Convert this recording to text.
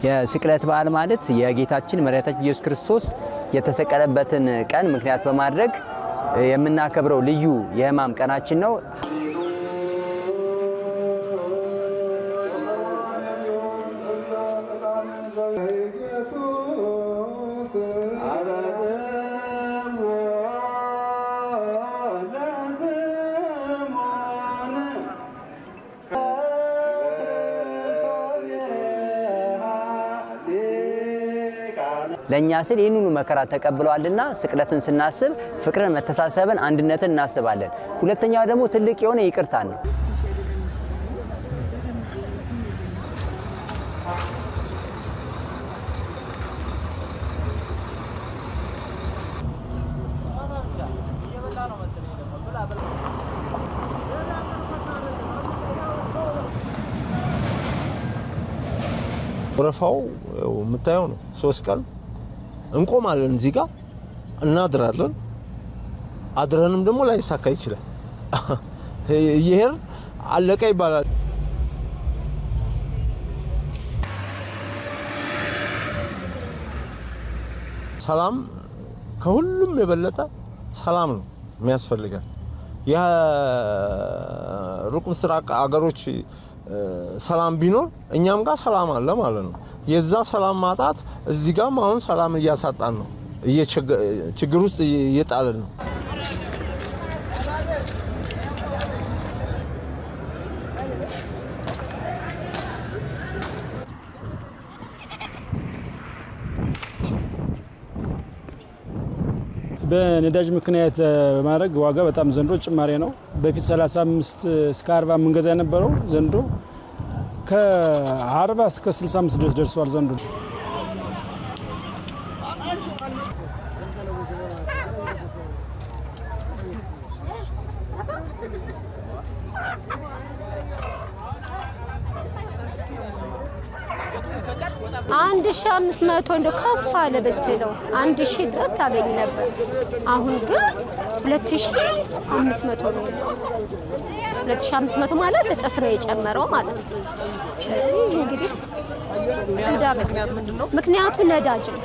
የስቅለት በዓል ማለት የጌታችን መድኃኒታችን ኢየሱስ ክርስቶስ የተሰቀለበትን ቀን ምክንያት በማድረግ የምናከብረው ልዩ የሕማም ቀናችን ነው። ለኛ ሲል ይህንኑ መከራ ተቀብለዋልና ስቅለትን ስናስብ ፍቅርን፣ መተሳሰብን፣ አንድነትን እናስባለን። ሁለተኛው ደግሞ ትልቅ የሆነ ይቅርታን ነው። ወረፋው የምታየው ነው። 3 ቀን እንቆማለን እዚህ ጋር እናድራለን። አድረንም ደግሞ ላይሳካ ይችላል። ይሄር አለቀ ይባላል። ሰላም ከሁሉም የበለጠ ሰላም ነው የሚያስፈልገን። የሩቅ ምስራቅ አገሮች ሰላም ቢኖር እኛም ጋር ሰላም አለ ማለት ነው። የዛ ሰላም ማጣት እዚህ ጋርም አሁን ሰላም እያሳጣን ነው፣ ችግር ውስጥ እየጣለን ነው። በነዳጅ ምክንያት በማድረግ ዋጋ በጣም ዘንድሮ ጭማሪ ነው። በፊት 35 እስከ 40 መንገዛ የነበረው ዘንድሮ ከ40 እስከ 65 ድረስ ደርሷል ዘንድሮ። አንድ 1500 እንደው ከፍ አለ ብትለው 1000 ድረስ ታገኝ ነበር። አሁን ግን 2500 ነው። 2500 ማለት እጥፍ ነው የጨመረው ማለት ነው። ስለዚህ እንግዲህ ምክንያቱ ነዳጅ ነው።